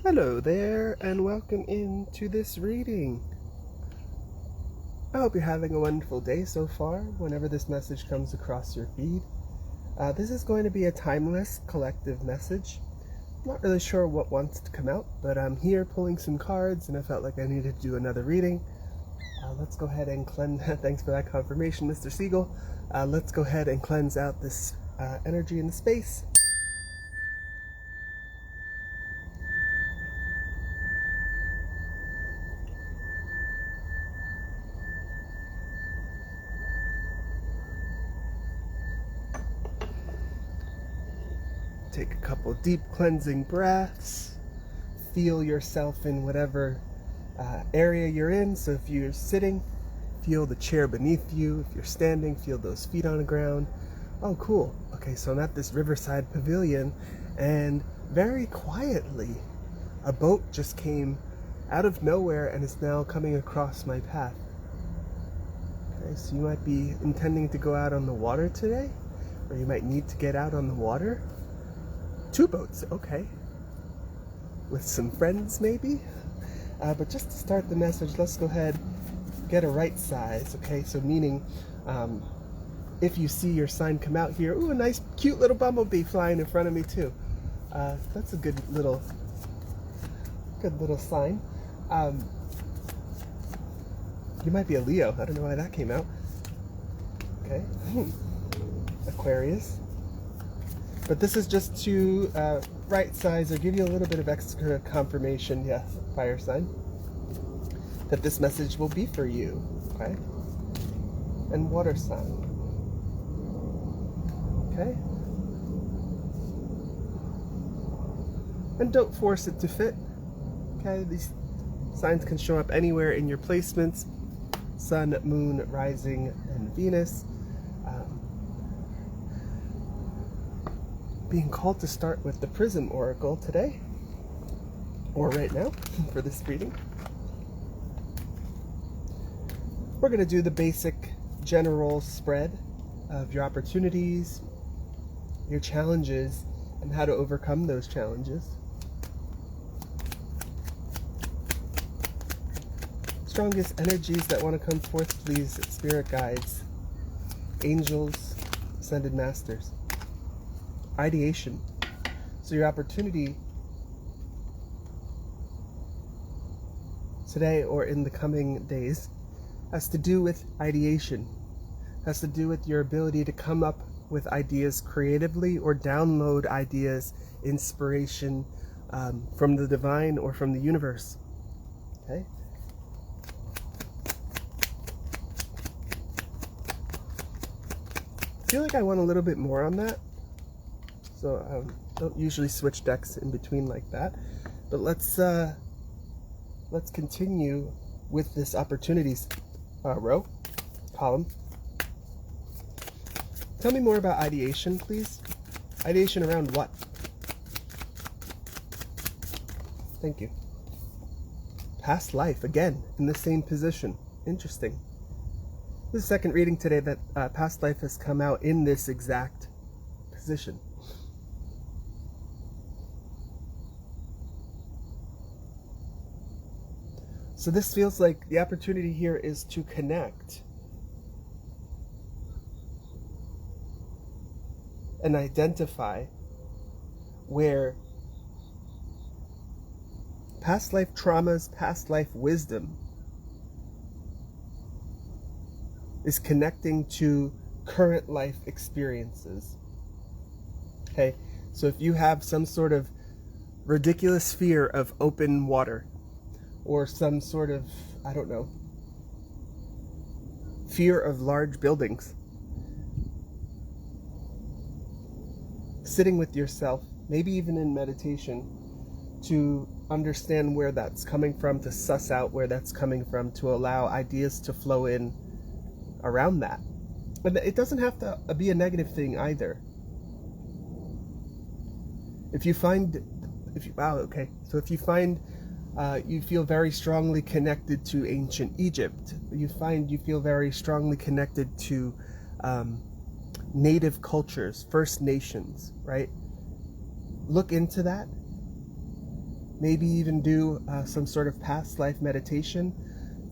Hello there, and welcome into this reading. I hope you're having a wonderful day so far, whenever this message comes across your feed. This is going to be a timeless collective message. I'm not really sure what wants to come out, but I'm here pulling some cards, and I felt like I needed to do another reading. Let's go ahead and cleanse. Thanks for that confirmation, Mr. Siegel. Let's go ahead and cleanse out this energy in the space. Take a couple deep cleansing breaths. Feel yourself in whatever area you're in. So if you're sitting, feel the chair beneath you. If you're standing, feel those feet on the ground. Oh, cool. Okay, so I'm at this riverside pavilion, and very quietly, a boat just came out of nowhere and is now coming across my path. Okay, so you might be intending to go out on the water today, or you might need to get out on the water. 2 boats, okay. With some friends, maybe? But just to start the message, let's go ahead, get a right size, okay? So meaning, if you see your sign come out here, ooh, a nice, cute little bumblebee flying in front of me too. That's a good little sign. You might be a Leo. I don't know why that came out. Okay. Aquarius. But this is just to right size or give you a little bit of extra confirmation, yeah, fire sign, that this message will be for you, okay? And water sign, okay? And don't force it to fit, okay? These signs can show up anywhere in your placements: Sun, Moon, Rising, and Venus. Being called to start with the Prism Oracle today, or right now, for this reading. We're going to do the basic general spread of your opportunities, your challenges, and how to overcome those challenges. Strongest energies that want to come forth, please, spirit guides, angels, ascended masters. Ideation. So your opportunity today or in the coming days has to do with ideation, has to do with your ability to come up with ideas creatively or download ideas, inspiration from the divine or from the universe. Okay? I feel like I want a little bit more on that. So don't usually switch decks in between like that, but let's continue with this opportunities column. Tell me more about ideation, please. Ideation around what? Thank you. Past life, again, in the same position. Interesting. This is the second reading today that past life has come out in this exact position. So this feels like the opportunity here is to connect and identify where past life traumas, past life wisdom is connecting to current life experiences. Okay, so if you have some sort of ridiculous fear of open water, or some sort of, I don't know, fear of large buildings, sitting with yourself, maybe even in meditation, to understand where that's coming from, to suss out where that's coming from, to allow ideas to flow in around that. But it doesn't have to be a negative thing either. If you find you feel very strongly connected to ancient Egypt, you feel very strongly connected to native cultures, First Nations, right? Look into that. maybe even do some sort of past life meditation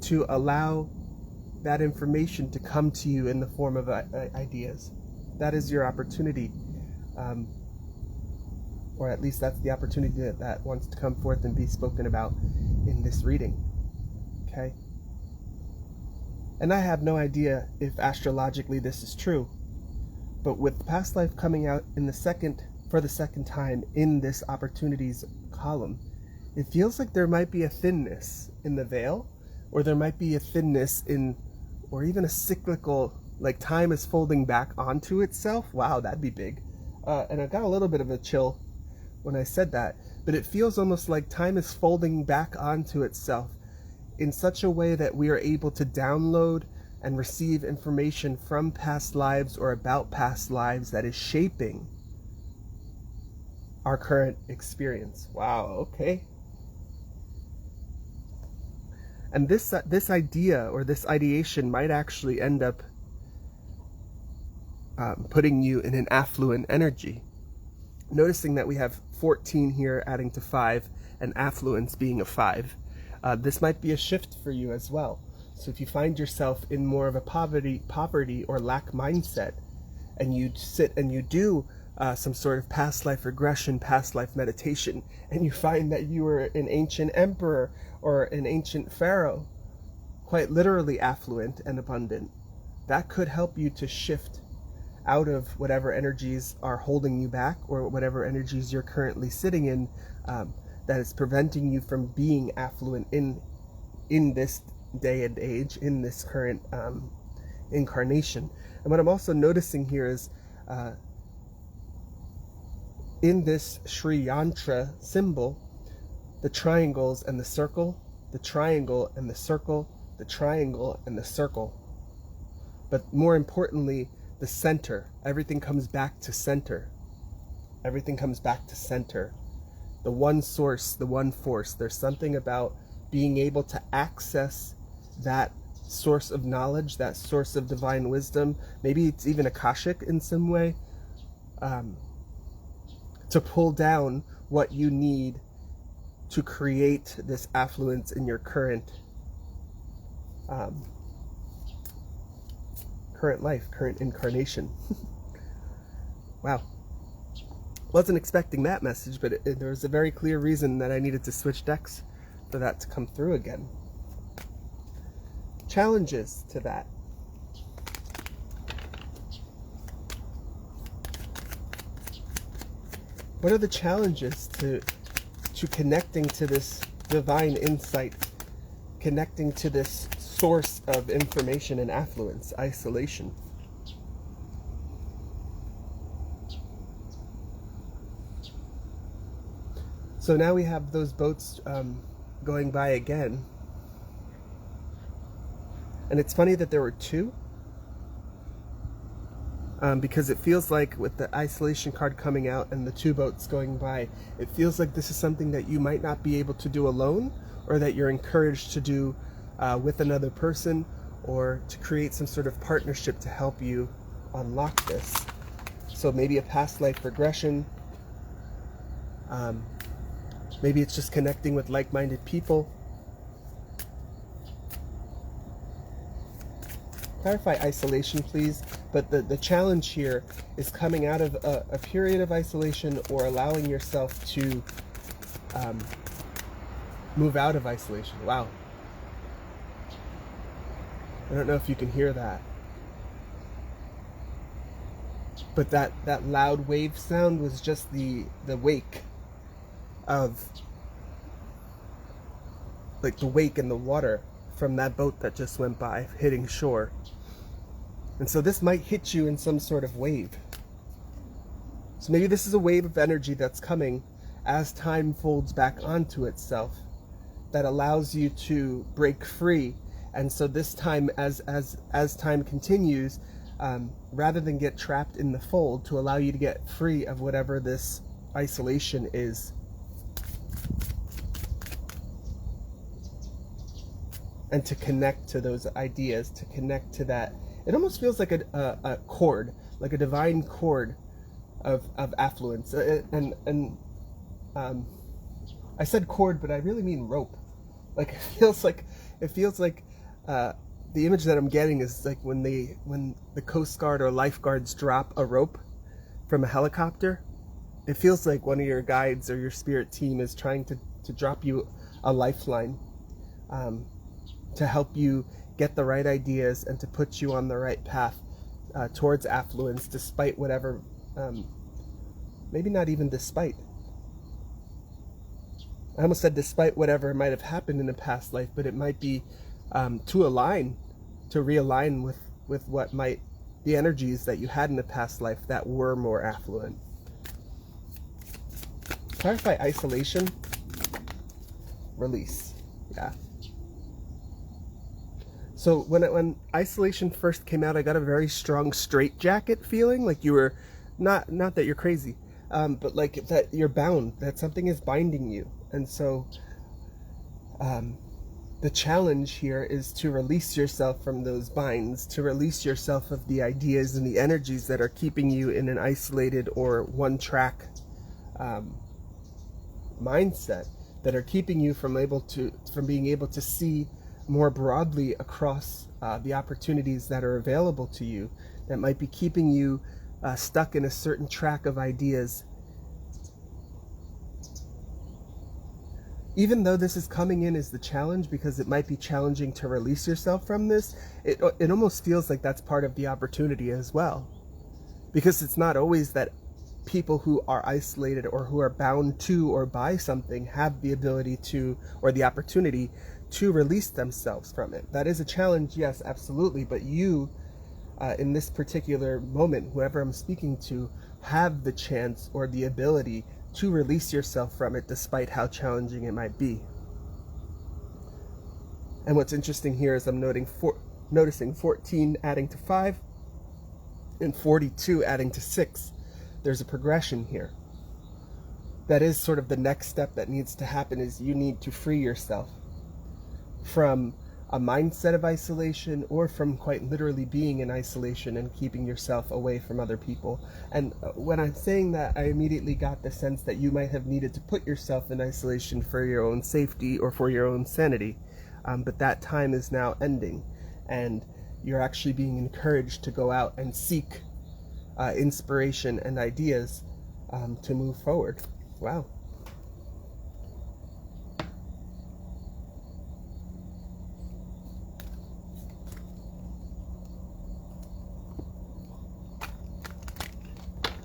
to allow that information to come to you in the form of ideas. That is your opportunity, or at least that's the opportunity that wants to come forth and be spoken about in this reading. Okay? And I have no idea if astrologically this is true, but with past life coming out for the second time in this opportunities column, it feels like there might be a thinness in the veil, or there might be a thinness in, or even a cyclical, like time is folding back onto itself. Wow, that'd be big. And I got a little bit of a chill when I said that, but it feels almost like time is folding back onto itself in such a way that we are able to download and receive information from past lives or about past lives that is shaping our current experience. Wow, okay. And this idea or this ideation might actually end up putting you in an affluent energy. Noticing that we have 14 here adding to 5 and affluence being a 5. This might be a shift for you as well. So if you find yourself in more of a poverty or lack mindset, and you sit and you do some sort of past life regression, past life meditation, and you find that you were an ancient emperor or an ancient pharaoh, quite literally affluent and abundant, that could help you to shift out of whatever energies are holding you back, or whatever energies you're currently sitting in that is preventing you from being affluent in this day and age, in this current incarnation. And what I'm also noticing here is in this Sri Yantra symbol, the triangles and the circle, the triangle and the circle, the triangle and the circle. But more importantly, the center. Everything comes back to center. Everything comes back to center. The one source, the one force. There's something about being able to access that source of knowledge, that source of divine wisdom. Maybe it's even Akashic in some way, to pull down what you need to create this affluence in your current life, current incarnation. Wow. Wasn't expecting that message, but there was a very clear reason that I needed to switch decks for that to come through again. Challenges to that. What are the challenges to connecting to this divine insight, connecting to this source of information and affluence, isolation? So now we have those boats going by again. And it's funny that there were two, because it feels like with the isolation card coming out and the two boats going by, it feels like this is something that you might not be able to do alone, or that you're encouraged to do with another person, or to create some sort of partnership to help you unlock this. So maybe a past life regression, maybe it's just connecting with like-minded people. Clarify isolation, please. But the challenge here is coming out of a period of isolation, or allowing yourself to move out of isolation. Wow. I don't know if you can hear that. But that loud wave sound was just the wake of, like the wake in the water from that boat that just went by, hitting shore. And so this might hit you in some sort of wave. So maybe this is a wave of energy that's coming as time folds back onto itself, that allows you to break free. And so this time, as time continues, rather than get trapped in the fold, to allow you to get free of whatever this isolation is. And to connect to those ideas, to connect to that. It almost feels like a chord, like a divine chord of affluence. And I said cord, but I really mean rope. Like it feels like the image that I'm getting is like when the Coast Guard or lifeguards drop a rope from a helicopter. It feels like one of your guides or your spirit team is trying to drop you a lifeline to help you get the right ideas and to put you on the right path towards affluence, despite whatever, maybe not even despite. I almost said despite whatever might have happened in a past life, but it might be to realign with what might, the energies that you had in a past life that were more affluent. Clarify isolation, release. Yeah. So when isolation first came out, I got a very strong straitjacket feeling, like you were, not that you're crazy, but like that you're bound, that something is binding you. And so the challenge here is to release yourself from those binds, to release yourself of the ideas and the energies that are keeping you in an isolated or one-track mindset, that are keeping you from being able to see more broadly across the opportunities that are available to you, that might be keeping you stuck in a certain track of ideas. Even though this is coming in as the challenge, because it might be challenging to release yourself from this, it almost feels like that's part of the opportunity as well. Because it's not always that people who are isolated or who are bound to or by something have the ability to, or the opportunity to release themselves from it. That is a challenge, yes, absolutely, but you, in this particular moment, whoever I'm speaking to, have the chance or the ability to release yourself from it, despite how challenging it might be. And what's interesting here is I'm noticing 14 adding to 5 and 42 adding to 6. There's a progression here. That is sort of the next step that needs to happen, is you need to free yourself from a mindset of isolation, or from quite literally being in isolation and keeping yourself away from other people. And when I'm saying that, I immediately got the sense that you might have needed to put yourself in isolation for your own safety or for your own sanity. But that time is now ending, and you're actually being encouraged to go out and seek inspiration and ideas to move forward. Wow.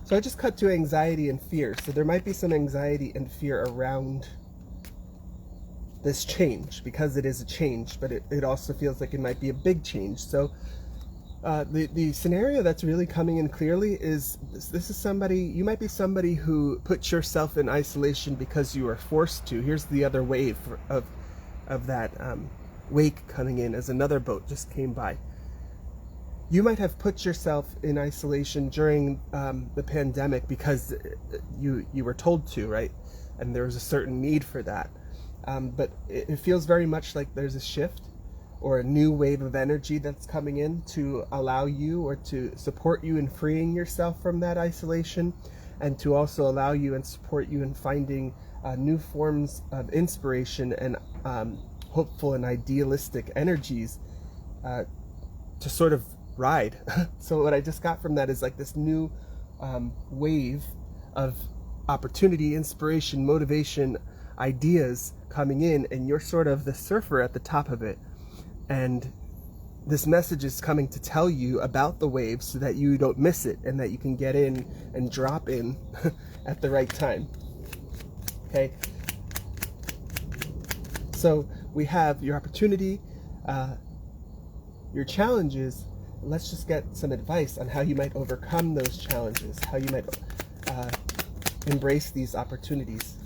So I just cut to anxiety and fear. So there might be some anxiety and fear around this change, because it is a change, but it also feels like it might be a big change. So the scenario that's really coming in clearly is this is somebody, you might be somebody who puts yourself in isolation because you are forced to. Here's the other wave of that wake coming in as another boat just came by. You might have put yourself in isolation during the pandemic because you were told to, right? And there was a certain need for that. But it feels very much like there's a shift or a new wave of energy that's coming in to allow you, or to support you in freeing yourself from that isolation, and to also allow you and support you in finding new forms of inspiration and hopeful and idealistic energies to sort of ride. So what I just got from that is like this new wave of opportunity, inspiration, motivation, ideas coming in, and you're sort of the surfer at the top of it. And this message is coming to tell you about the waves so that you don't miss it, and that you can get in and drop in at the right time. Okay, so we have your opportunity, your challenges. Let's just get some advice on how you might overcome those challenges, how you might embrace these opportunities.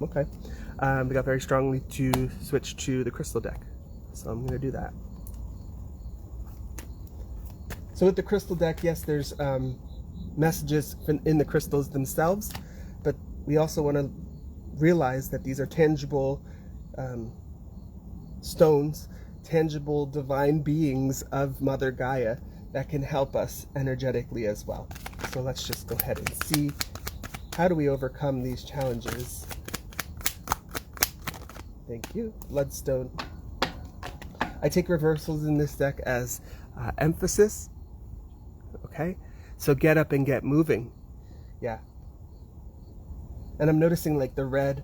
Okay, we got very strongly to switch to the crystal deck, so I'm going to do that. So with the crystal deck, yes, there's messages in the crystals themselves, but we also want to realize that these are tangible stones, tangible divine beings of Mother Gaia that can help us energetically as well. So let's just go ahead and see How do we overcome these challenges? Thank you. Bloodstone. I take reversals in this deck as emphasis. Okay? So get up and get moving. Yeah. And I'm noticing like the red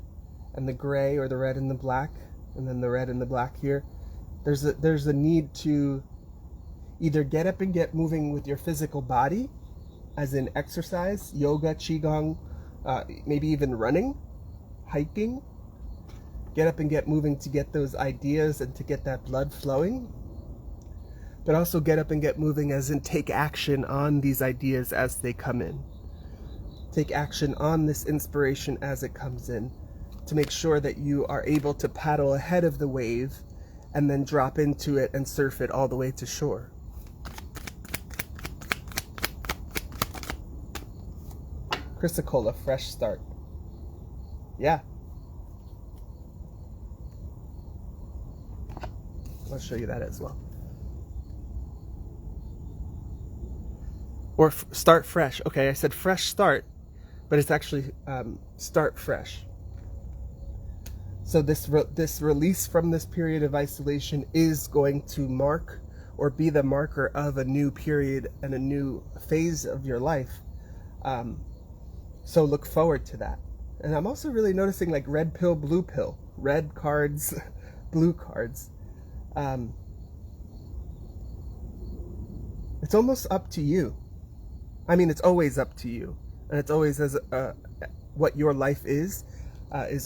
and the gray, or the red and the black, and then the red and the black here. There's a need to either get up and get moving with your physical body, as in exercise, yoga, qigong, maybe even running, hiking. Get up and get moving to get those ideas and to get that blood flowing. But also get up and get moving as in take action on these ideas as they come in. Take action on this inspiration as it comes in, to make sure that you are able to paddle ahead of the wave and then drop into it and surf it all the way to shore. Chrysocolla, fresh start. Yeah. I'll show you that as well. Or start fresh. Okay, I said fresh start, but it's actually start fresh. So this release from this period of isolation is going to mark or be the marker of a new period and a new phase of your life. So look forward to that. And I'm also really noticing like red pill, blue pill, red cards, blue cards. It's almost up to you. I mean, it's always up to you, and it's always as what your life is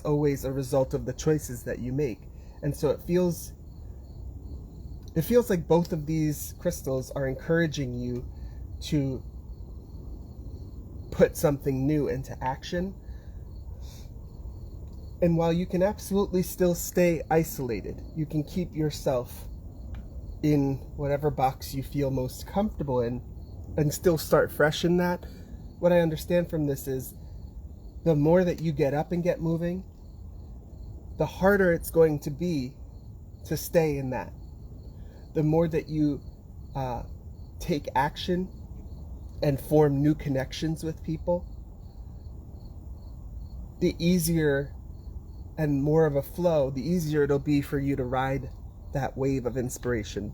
always a result of the choices that you make. And so it feels like both of these crystals are encouraging you to put something new into action. And while you can absolutely still stay isolated, you can keep yourself in whatever box you feel most comfortable in and still start fresh in that. What I understand from this is the more that you get up and get moving, the harder it's going to be to stay in that. The more that you take action and form new connections with people, the easier and more of a flow, the easier it'll be for you to ride that wave of inspiration.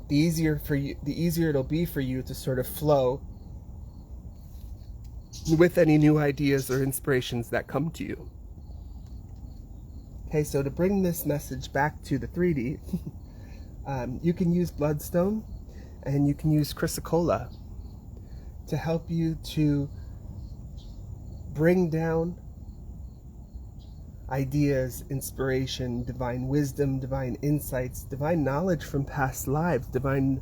The easier it'll be for you to sort of flow with any new ideas or inspirations that come to you. Okay, so to bring this message back to the 3D, you can use Bloodstone and you can use Chrysocolla to help you to bring down ideas, inspiration, divine wisdom, divine insights, divine knowledge from past lives, divine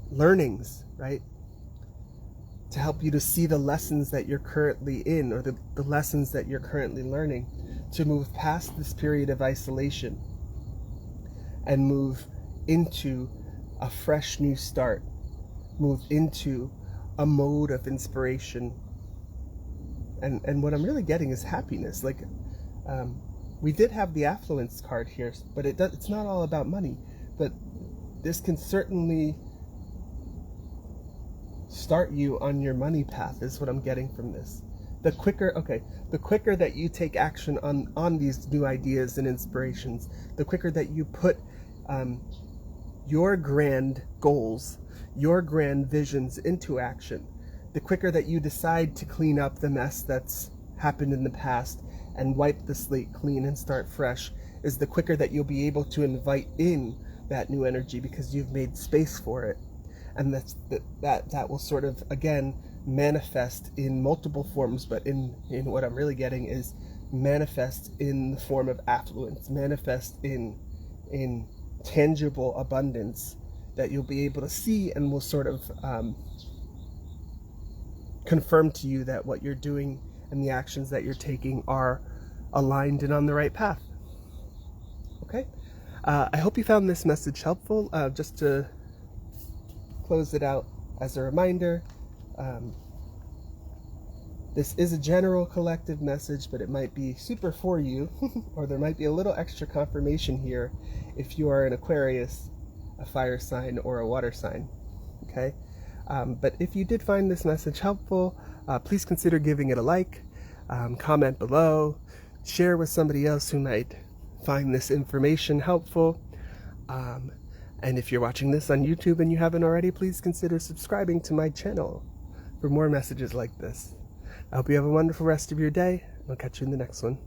learnings, right? To help you to see the lessons that you're currently in, or the lessons that you're currently learning, to move past this period of isolation and move into a fresh new start, move into a mode of inspiration. And what I'm really getting is happiness. Like, we did have the affluence card here, but it's not all about money. But this can certainly start you on your money path, is what I'm getting from this. The quicker that you take action on these new ideas and inspirations, the quicker that you put your grand goals, your grand visions into action, the quicker that you decide to clean up the mess that's happened in the past and wipe the slate clean and start fresh, is the quicker that you'll be able to invite in that new energy, because you've made space for it. And that will sort of, again, manifest in multiple forms, but in what I'm really getting is manifest in the form of affluence, manifest in tangible abundance that you'll be able to see, and will sort of confirm to you that what you're doing and the actions that you're taking are aligned and on the right path. Okay? I hope you found this message helpful. Just to close it out as a reminder, this is a general collective message, but it might be super for you, or there might be a little extra confirmation here if you are an Aquarius, a fire sign, or a water sign. Okay? But if you did find this message helpful, please consider giving it a like, comment below, share with somebody else who might find this information helpful. And if you're watching this on YouTube and you haven't already, please consider subscribing to my channel for more messages like this. I hope you have a wonderful rest of your day. I'll catch you in the next one.